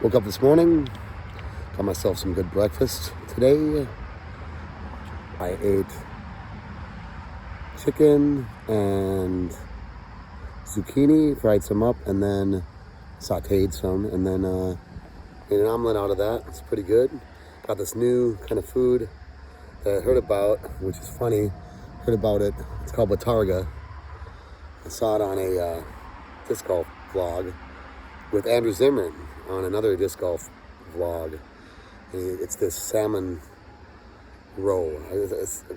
Woke up this morning, got myself some good breakfast. Today, I ate chicken and zucchini, fried some up, and then sauteed some, and then made an omelet out of that. It's pretty good. Got this new kind of food that I heard about, which is funny. Heard about it. It's called Batarga. I saw it on a disc golf vlog with Andrew Zimmern on another disc golf vlog. It's this salmon roe.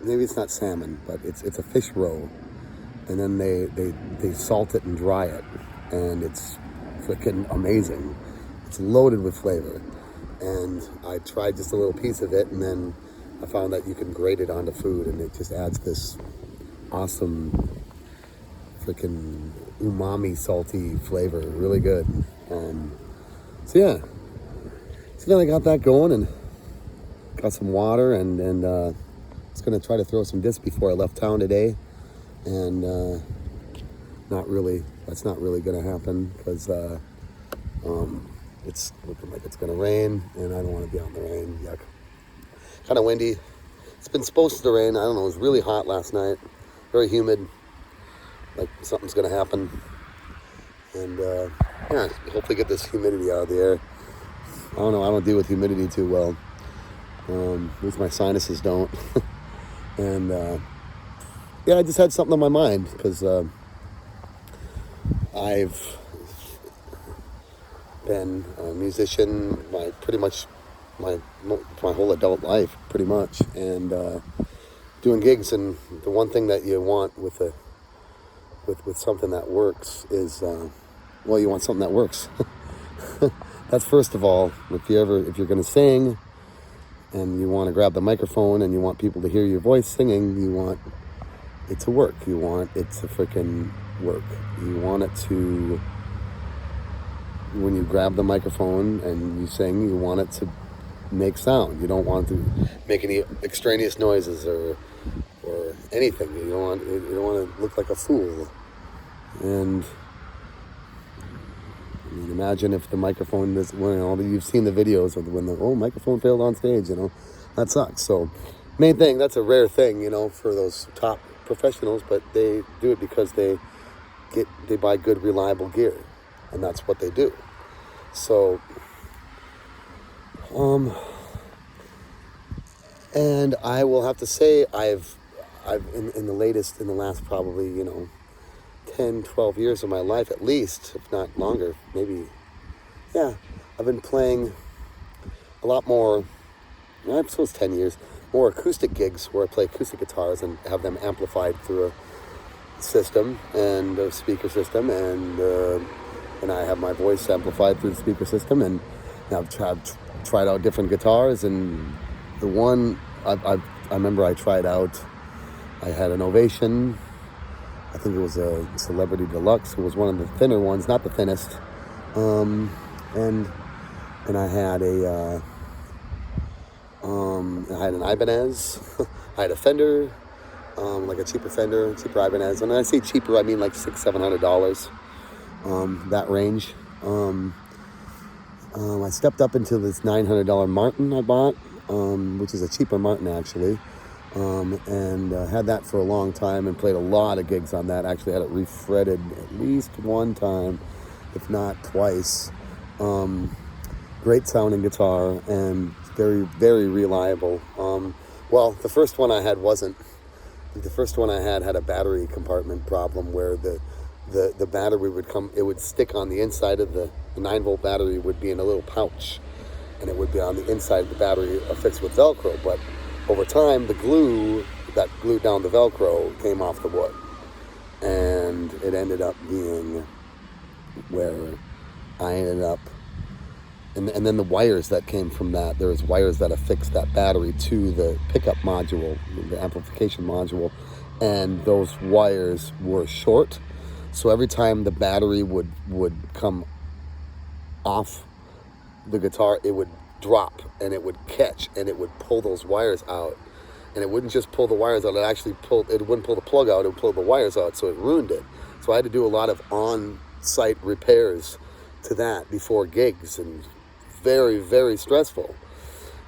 Maybe it's not salmon, but it's a fish roe. And then they salt it and dry it, and it's freaking amazing. It's loaded with flavor. And I tried just a little piece of it, and then I found that you can grate it onto food, and it just adds this awesome freaking umami salty flavor. Really good. So yeah, so then I got that going and got some water, and I was gonna try to throw some discs before I left town today, and that's not really gonna happen because it's looking like it's gonna rain, and I don't want to be out in the rain. Yuck. Kind of windy. It's been supposed to rain. I don't know. It was really hot last night. Very humid. Like something's gonna happen. And yeah, hopefully get this humidity out of the air. I don't know. I don't deal with humidity too well. At least my sinuses don't. And yeah, I just had something on my mind because I've been a musician pretty much my whole adult life, pretty much, and doing gigs. And the one thing that you want with something that works is you want something that works. That's first of all. If you're going to sing and you want to grab the microphone and you want people to hear your voice singing, you want it to work. You want it to freaking work. You want it to, when you grab the microphone and you sing, you want it to make sound. You don't want to make any extraneous noises or anything. You don't want to look like a fool. And I mean, imagine if the microphone is, you've seen the videos of when the microphone failed on stage, that sucks. So main thing, that's a rare thing, for those top professionals, but they do it because they buy good, reliable gear, and that's what they do. So, and I will have to say, I've in the last probably, 10, 12 years of my life at least, if not longer, maybe, yeah, I've been playing a lot more, I suppose 10 years, more acoustic gigs where I play acoustic guitars and have them amplified through a system and a speaker system, and I have my voice amplified through the speaker system, and I've tried out different guitars, and the one I remember I tried out, I had an Ovation. I think it was a Celebrity Deluxe. It was one of the thinner ones, not the thinnest. And I had I had an Ibanez. I had a Fender, like a cheaper Fender, cheaper Ibanez. And when I say cheaper, I mean like $600-700, that range. I stepped up into this $900 Martin I bought, which is a cheaper Martin actually. And had that for a long time and played a lot of gigs on that. Actually had it refretted at least one time, if not twice. Great sounding guitar and very, very reliable. The first one I had wasn't. The first one I had a battery compartment problem where the battery would stick on the inside of the 9-volt battery would be in a little pouch, and it would be on the inside of the battery affixed with Velcro, but over time, the glue that glued down the Velcro came off the wood, and it ended up being where I ended up, and then the wires that came from that, there was wires that affixed that battery to the pickup module, the amplification module, and those wires were short, so every time the battery would come off the guitar, it would drop and it would catch and it would pull those wires out, and it wouldn't just pull the wires out, it wouldn't pull the plug out, it would pull the wires out, so it ruined it. So I had to do a lot of on-site repairs to that before gigs and very, very stressful,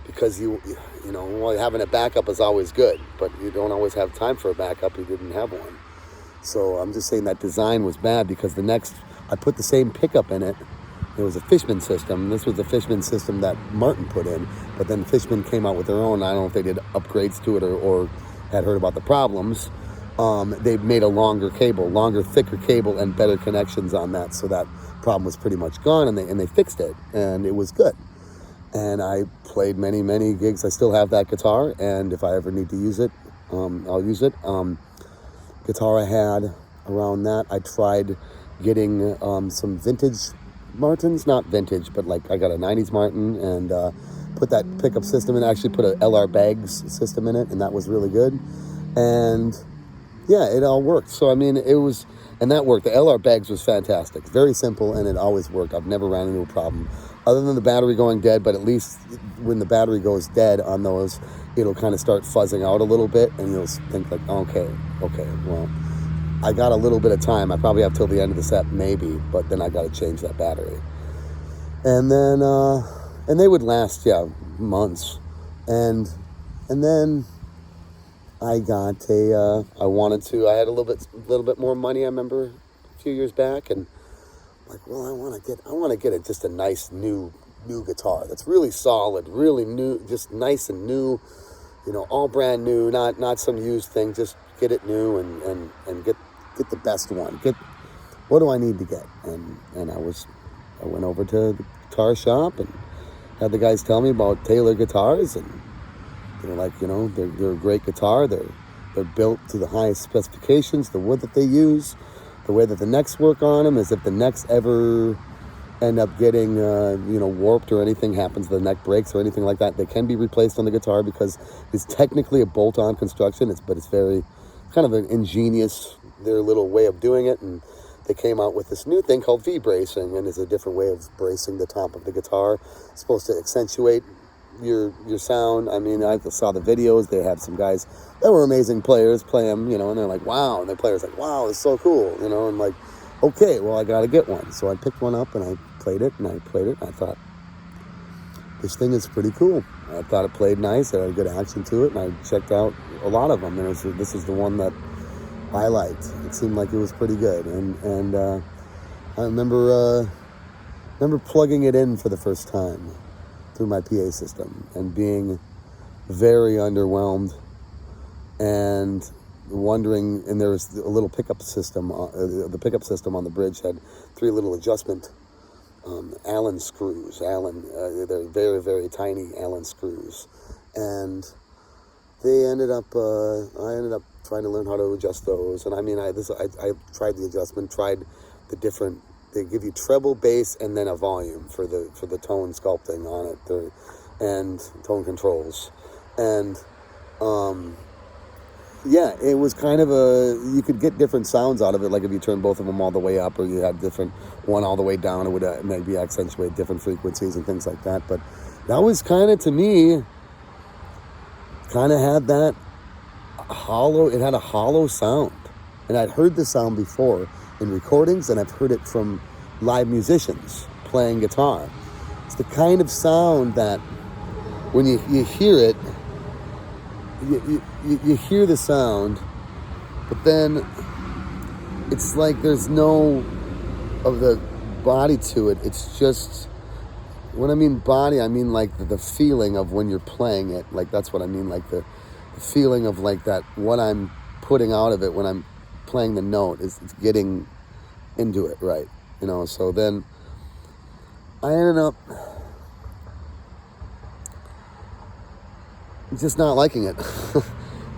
because well, having a backup is always good, but you don't always have time for a backup. You didn't have one. So I'm just saying that design was bad, because I put the same pickup in it. It was a Fishman system. This was the Fishman system that Martin put in, but then Fishman came out with their own. I don't know if they did upgrades to it or had heard about the problems. They made a longer, thicker cable, and better connections on that, so that problem was pretty much gone, and they fixed it, and it was good. And I played many, many gigs. I still have that guitar, and if I ever need to use it, I'll use it. Guitar I had around that, I tried getting some vintage Martins, not vintage, but like I got a 90s Martin, and put that pickup system in, actually put a LR Baggs system in it, and that was really good. And yeah, it all worked. So I mean, and that worked. The LR Baggs was fantastic. Very simple, and it always worked. I've never ran into a problem, other than the battery going dead, but at least when the battery goes dead on those, it'll kind of start fuzzing out a little bit, and you'll think like, okay, well, I got a little bit of time. I probably have till the end of the set, maybe, but then I got to change that battery. And then, and they would last, months. And then I got I had a little bit more money, I remember, a few years back, and like, well, I want to get just a nice new guitar that's really solid, really new, just nice and new, all brand new, not some used thing. Just get it new and get the best one. What do I need to get? And I went over to the guitar shop and had the guys tell me about Taylor guitars, and they're like, they're a great guitar. They're built to the highest specifications. The wood that they use, the way that the necks work on them, is if the necks ever end up getting warped or anything happens, the neck breaks or anything like that, they can be replaced on the guitar, because it's technically a bolt-on construction. But it's very kind of an ingenious, their little way of doing it. And they came out with this new thing called V-bracing, and it's a different way of bracing the top of the guitar. It's supposed to accentuate your sound. I mean, I saw the videos. They had some guys that were amazing players play them, and they're like, wow. And the player's like, wow, it's so cool, and like, okay, well, I got to get one. So I picked one up, and I played it. I thought, this thing is pretty cool. I thought it played nice. It had a good action to it, and I checked out a lot of them. And this is the one that I liked. It seemed like it was pretty good. And I remember plugging it in for the first time through my PA system and being very underwhelmed and wondering. And there was a little pickup system. The pickup system on the bridge had 3 little adjustment Allen screws. They're very, very tiny Allen screws, and I ended up trying to learn how to adjust those. And I mean, I tried the adjustment, tried the different. They give you treble, bass, and then a volume for the tone sculpting on it, and tone controls, and yeah, it was kind of you could get different sounds out of it, like if you turn both of them all the way up, or you had one all the way down, it would maybe accentuate different frequencies and things like that. But that was kind of, to me, kind of had that it had a hollow sound. And I'd heard the sound before in recordings, and I've heard it from live musicians playing guitar. It's the kind of sound that when you hear it, you hear the sound, but then it's like there's no of the body to it. It's just, when I mean body, I mean like the feeling of when you're playing it. Like, that's what I mean, like the feeling of like that, what I'm putting out of it when I'm playing the note it's getting into it, right? So then I ended up just not liking it.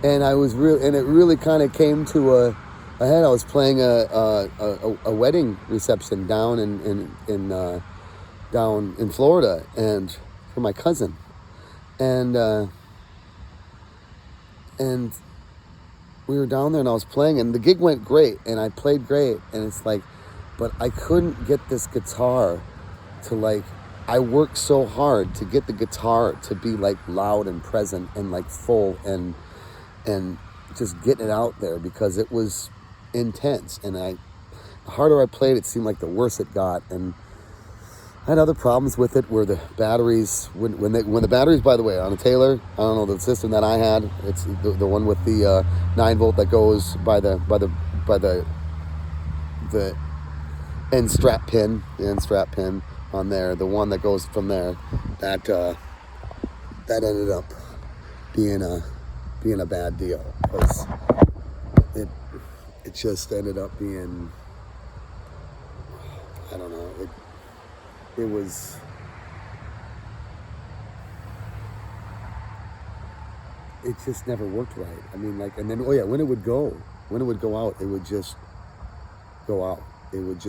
And it really kind of came to a head. I was playing a wedding reception down in Florida, and for my cousin, and we were down there, and I was playing, and the gig went great, and I played great, and it's like, but I couldn't get this guitar to, like, I worked so hard to get the guitar to be like loud and present and like full and just getting it out there, because it was intense. And the harder I played, it seemed like the worse it got. And I had other problems with it where the batteries, when the batteries, by the way, on a Taylor, I don't know the system that I had. It's the one with the 9 volt that goes by the end strap pin, on there. The one that goes from there, that ended up being a bad deal, because it just ended up being, I don't know, it was, it just never worked right. I mean, like, and then, when it would go out, it would just go out. It would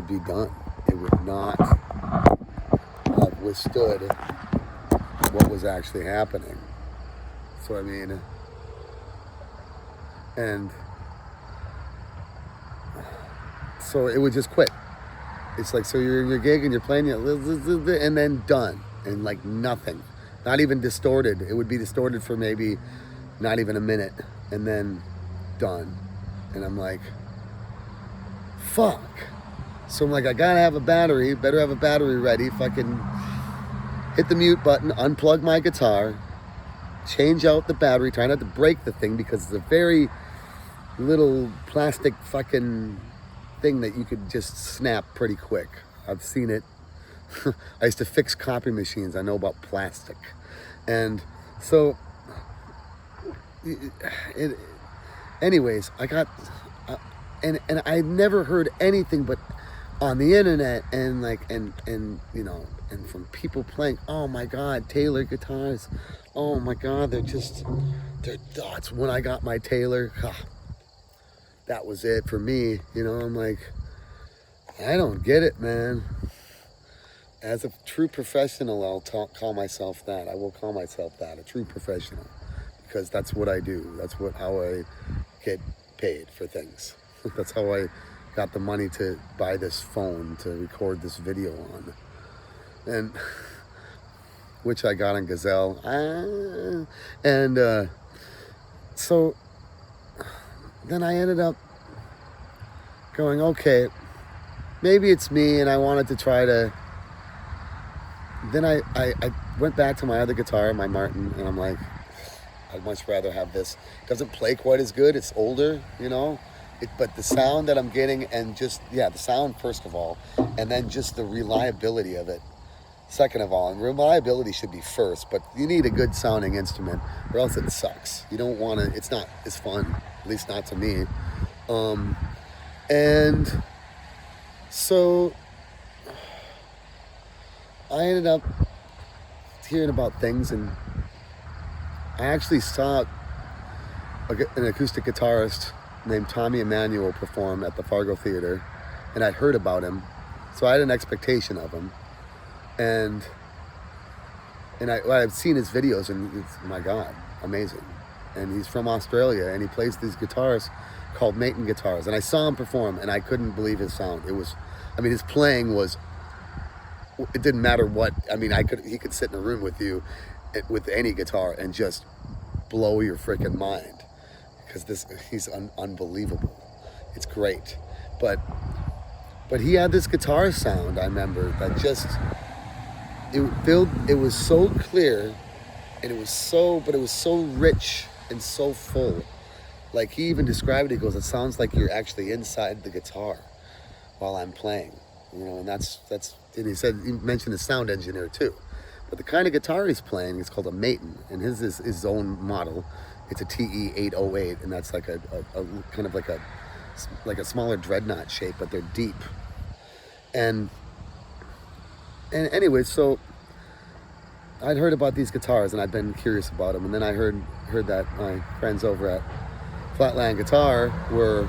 be done. It would not have withstood what was actually happening. So, I mean, and so it would just quit. It's like, so you're in your gig and you're playing, and then done. And like nothing. Not even distorted. It would be distorted for maybe not even a minute. And then done. And I'm like, fuck. So I'm like, I gotta have a battery. Better have a battery ready. Fucking hit the mute button. Unplug my guitar. Change out the battery. Try not to break the thing, because it's a very little plastic fucking thing that you could just snap pretty quick. I've seen it. I used to fix copy machines. I know about plastic. And so anyways, I got and I never heard anything but on the internet, and like and you know, and from people playing, oh my god, Taylor guitars, oh my god, they're dots. When I got my Taylor, that was it for me. You know, I'm like, I don't get it, man. As a true professional, I'll call myself that. I will call myself that, a true professional, because that's what I do. That's how I get paid for things. That's how I got the money to buy this phone to record this video on, and which I got on Gazelle. And so then I ended up going, okay, maybe it's me, and I wanted to try to. Then I went back to my other guitar, my Martin, and I'm like, I'd much rather have this. It doesn't play quite as good. It's older, you know, but the sound that I'm getting, and just, the sound first of all, and then just the reliability of it second of all. And reliability should be first, but you need a good sounding instrument or else it sucks. You don't want to, it's not as fun, at least not to me. And so I ended up hearing about things, and I actually saw an acoustic guitarist named Tommy Emmanuel perform at the Fargo Theater, and I'd heard about him, so I had an expectation of him, and I've seen his videos, and it's, my God, amazing. And he's from Australia, and he plays these guitars called Maton guitars, and I saw him perform, and I couldn't believe his sound. It was, I mean, his playing was, it didn't matter what, I mean, he could sit in a room with you with any guitar and just blow your freaking mind, because he's unbelievable. It's great. But he had this guitar sound, I remember, that just, it was so clear, and it was so rich and so full. Like, he even described it, he goes, it sounds like you're actually inside the guitar while I'm playing, you know. And that's, and he mentioned the sound engineer too. But the kind of guitar he's playing is called a Maton, and his is his own model. It's a TE-808, and that's like a kind of like a smaller dreadnought shape, but they're deep. And anyway, so I'd heard about these guitars, and I'd been curious about them, and then I heard that my friends over at Flatland Guitar were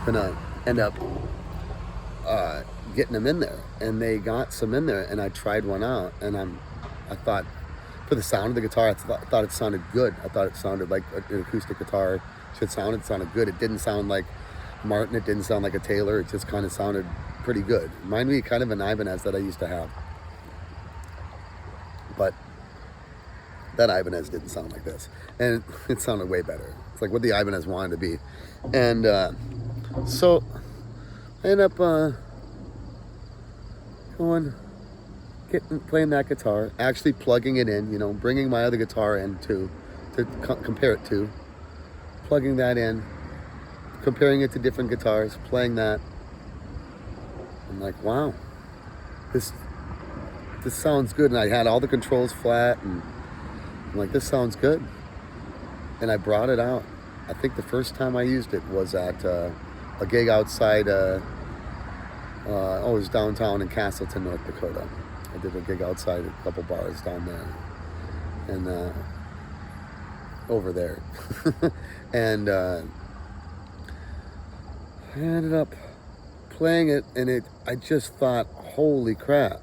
gonna end up getting them in there, and they got some in there, and I tried one out, and I thought, for the sound of the guitar, I thought it sounded good. I thought it sounded like an acoustic guitar should sound. It sounded good. It didn't sound like Martin. It didn't sound like a Taylor. It just kind of sounded pretty good. Reminded me kind of an Ibanez that I used to have, but that Ibanez didn't sound like this, and it sounded way better. It's like what the Ibanez wanted to be. And so I ended up going, playing that guitar, actually plugging it in, bringing my other guitar in to compare it to, plugging that in, comparing it to different guitars, playing that. I'm like, wow, this sounds good. And I had all the controls flat, and I'm like, this sounds good. And I brought it out. I think the first time I used it was at a gig outside, it was downtown in Castleton, North Dakota. I did a gig outside a couple bars down there, and over there. And I ended up playing it, and I just thought, holy crap,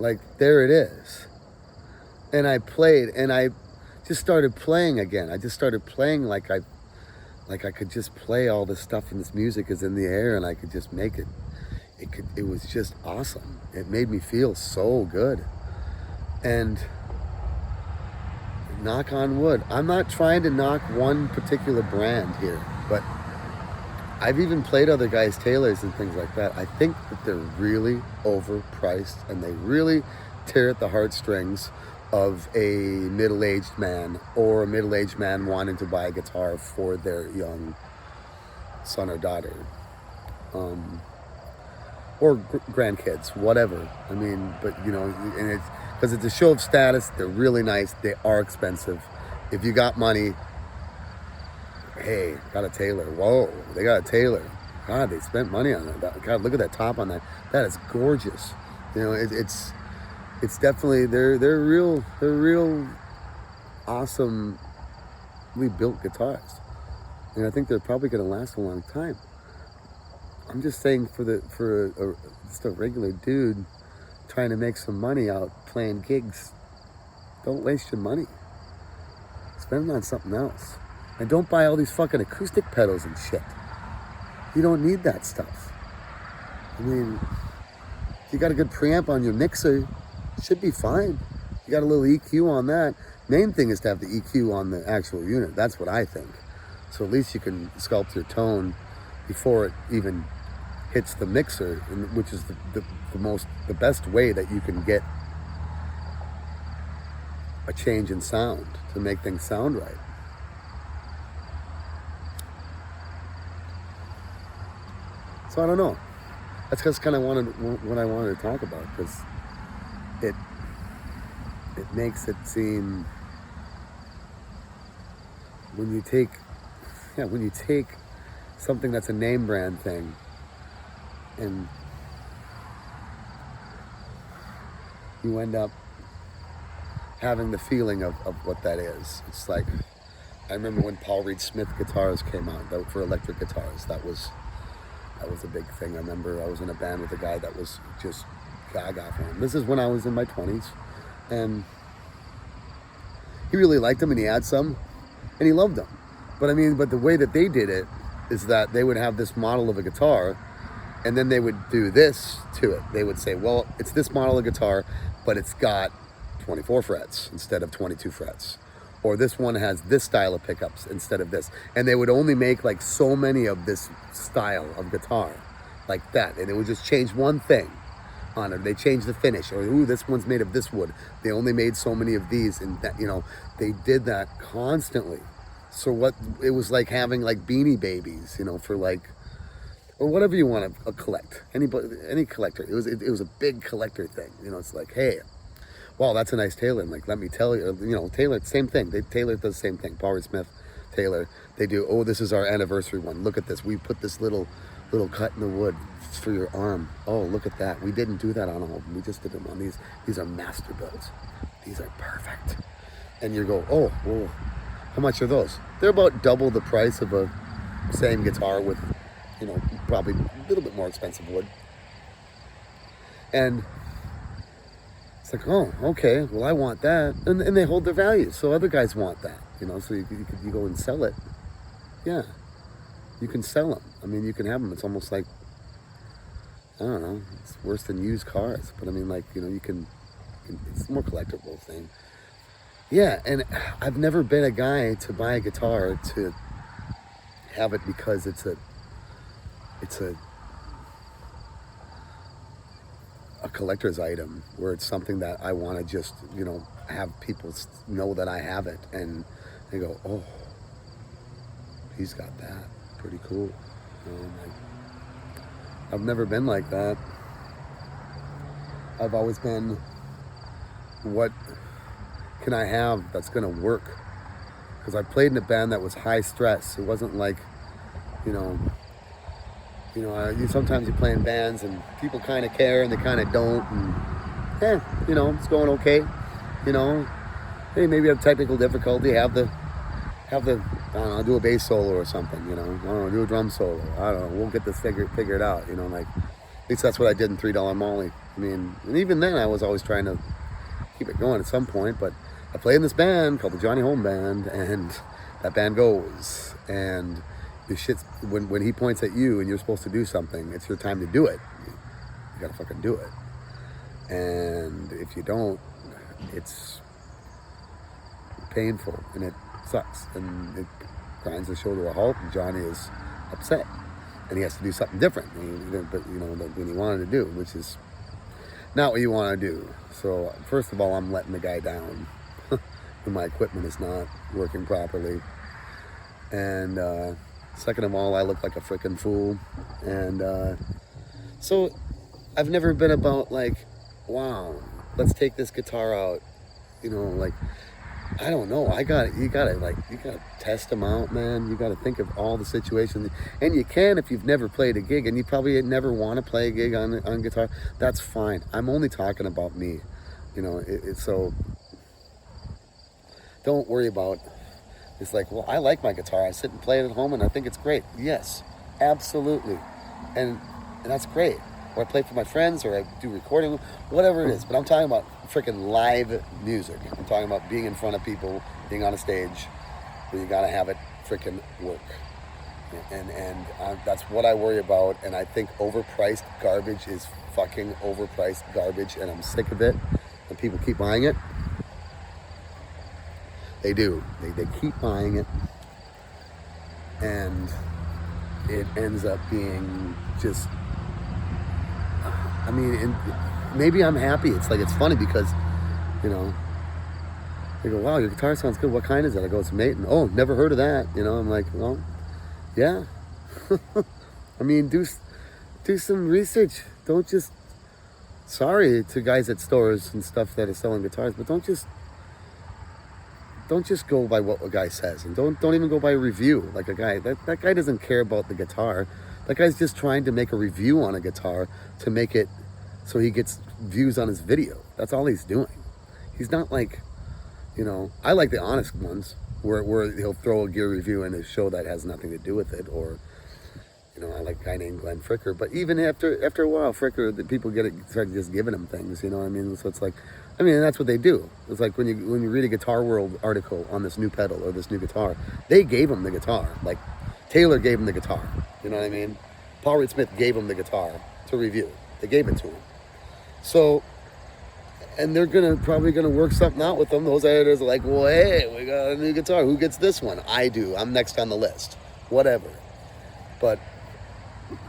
like, there it is. And I played, and I just started playing again. I just started playing like I could just play all this stuff, and this music is in the air, and I could just make it. It was just awesome. It made me feel so good. And knock on wood, I'm not trying to knock one particular brand here, but I've even played other guys' Taylors and things like that. I think that they're really overpriced, and they really tear at the heartstrings of a middle-aged man, or a middle-aged man wanting to buy a guitar for their young son or daughter, or grandkids, whatever. I mean, but and it's because it's a show of status. They're really nice. They are expensive. If you got money, hey, got a Taylor. Whoa, they got a Taylor. God, they spent money on that. God, look at that top on that. That is gorgeous. It's definitely they're real awesomely built guitars, and I think they're probably going to last a long time. I'm just saying, for just a regular dude trying to make some money out playing gigs, don't waste your money. Spend it on something else, and don't buy all these fucking acoustic pedals and shit. You don't need that stuff. I mean, if you got a good preamp on your mixer, it should be fine. You got a little EQ on that. Main thing is to have the EQ on the actual unit. That's what I think. So at least you can sculpt your tone before it even hits the mixer, which is the best way that you can get a change in sound to make things sound right. So I don't know. That's just kind of what I wanted to talk about, because it makes it seem, when you take something that's a name brand thing, and you end up having the feeling of what that is. It's like, I remember when Paul Reed Smith guitars came out, for electric guitars, that was a big thing. I remember I was in a band with a guy that was just gaga for him. This is when I was in my 20s, and he really liked them, and he had some, and he loved them. But the way that they did it is that they would have this model of a guitar, and then they would do this to it. They would say, well, it's this model of guitar, but it's got 24 frets instead of 22 frets. Or this one has this style of pickups instead of this. And they would only make like so many of this style of guitar, like that. And it would just change one thing on it. They changed the finish, or ooh, this one's made of this wood. They only made so many of these, and that, they did that constantly. So what, it was like having like Beanie Babies, for like, or whatever you want to collect. Any collector. It was a big collector thing. It's like, hey, wow, that's a nice Taylor. And like, let me tell you, Taylor, same thing. Taylor does the same thing. Paul Reed Smith, Taylor, they do, oh, this is our anniversary one. Look at this. We put this little cut in the wood for your arm. Oh, look at that. We didn't do that on all of them. We just did them on these. These are master builds. These are perfect. And you go, oh, well, how much are those? They're about double the price of a same guitar with, probably a little bit more expensive wood. And it's like, oh, okay, well, I want that. And they hold their value. So other guys want that, so you go and sell it. Yeah, you can sell them. I mean, you can have them. It's almost like, I don't know, it's worse than used cars. But I mean, like, you can it's a more collectible thing. Yeah, and I've never been a guy to buy a guitar to have it because it's a a collector's item, where it's something that I want to just, have people know that I have it, and they go, oh, he's got that, pretty cool. I've never been like that. I've always been, what can I have that's gonna work? Because I played in a band that was high stress. It wasn't like, sometimes you play in bands and people kind of care and they kind of don't, and it's going okay. Hey, maybe have technical difficulty, have the I don't know, do a bass solo or something. I don't know, do a drum solo. I don't know. We'll get this figured out. At least that's what I did in $3 Molly. And even then, I was always trying to keep it going at some point. But I play in this band called the Johnny Home Band, and that band goes. And the shit's, when he points at you and you're supposed to do something, it's your time to do it. You gotta fucking do it. And if you don't, it's painful and it sucks and it grinds the show to a halt, and Johnny is upset and he has to do something different than he wanted to do, which is not what you want to do. So first of all, I'm letting the guy down when my equipment is not working properly, and second of all, I look like a freaking fool. And so I've never been about like, wow, let's take this guitar out, I don't know. You gotta test them out, man. You gotta think of all the situations, and you can if you've never played a gig, and you probably never want to play a gig on guitar. That's fine. I'm only talking about me, so don't worry about. It's like, well, I like my guitar. I sit and play it at home, and I think it's great. Yes, absolutely, and that's great. Or I play for my friends, or I do recording, whatever it is. But I'm talking about freaking live music. I'm talking about being in front of people, being on a stage, where you gotta have it freaking work. And that's what I worry about. And I think overpriced garbage is fucking overpriced garbage, and I'm sick of it. And people keep buying it. They do. They keep buying it, and it ends up being just. And maybe I'm happy. It's funny because, they go, wow, your guitar sounds good. What kind is it? I go, it's Maton. Oh, never heard of that. I'm like, well, yeah. Do some research. Don't just, sorry to guys at stores and stuff that are selling guitars, but don't just go by what a guy says, and don't even go by a review. Like a guy, that guy doesn't care about the guitar. That guy's just trying to make a review on a guitar to make it so he gets views on his video. That's all he's doing. He's not like, I like the honest ones where he'll throw a gear review in his show that has nothing to do with it. Or, I like a guy named Glenn Fricker. But even after a while, Fricker, the people start just giving him things, So it's like, that's what they do. It's like when you read a Guitar World article on this new pedal or this new guitar, they gave him the guitar. Like, Taylor gave him the guitar, you know what I mean? Paul Reed Smith gave him the guitar to review. They gave it to him. So, and they're probably gonna work something out with them. Those editors are like, well, hey, we got a new guitar. Who gets this one? I do. I'm next on the list. Whatever. But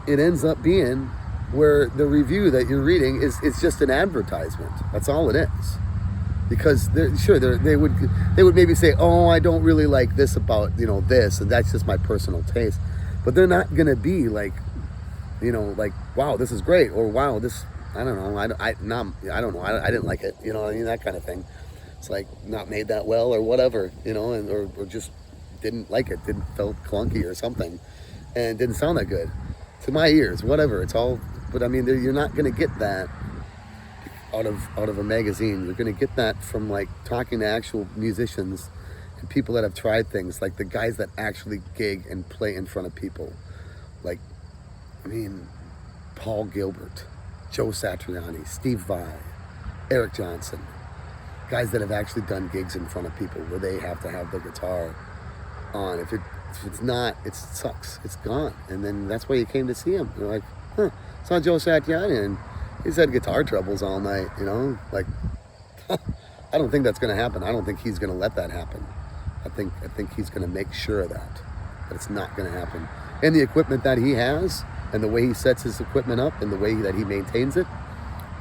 it ends up being where the review that you're reading is just an advertisement. That's all it is. Because they would maybe say, oh, I don't really like this about this, and that's just my personal taste. But they're not gonna be like, like, wow, this is great, or wow, this, I don't know, I don't know, I didn't like it, that kind of thing. It's like not made that well or whatever, or just didn't like it, felt clunky or something, and didn't sound that good to my ears, whatever. It's all, but you're not gonna get that out of a magazine. You're gonna get that from like talking to actual musicians and people that have tried things, like the guys that actually gig and play in front of people. Like, Paul Gilbert, Joe Satriani, Steve Vai, Eric Johnson, guys that have actually done gigs in front of people where they have to have the guitar on. If it's not, it sucks. It's gone. And then that's why you came to see him. You're like, huh, saw Joe Satriani and he's had guitar troubles all night, like, I don't think that's going to happen. I don't think he's going to let that happen. I think he's going to make sure of that it's not going to happen. And the equipment that he has, and the way he sets his equipment up, and the way that he maintains it,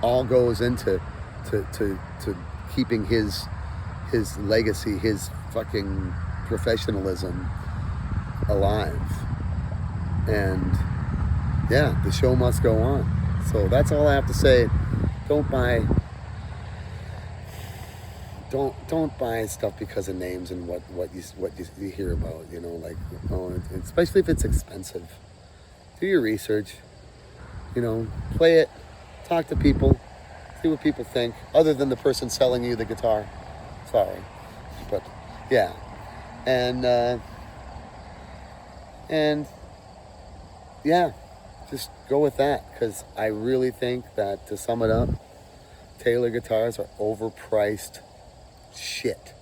all goes into to keeping his legacy, his fucking professionalism alive. And yeah, the show must go on. So that's all I have to say. Don't buy stuff because of names and what you hear about, you know, like, oh, especially if it's expensive. Do your research, you know, play it, talk to people, see what people think, other than the person selling you the guitar. Sorry, but yeah, and yeah, just go with that, because I really think that, to sum it up, Taylor guitars are overpriced shit.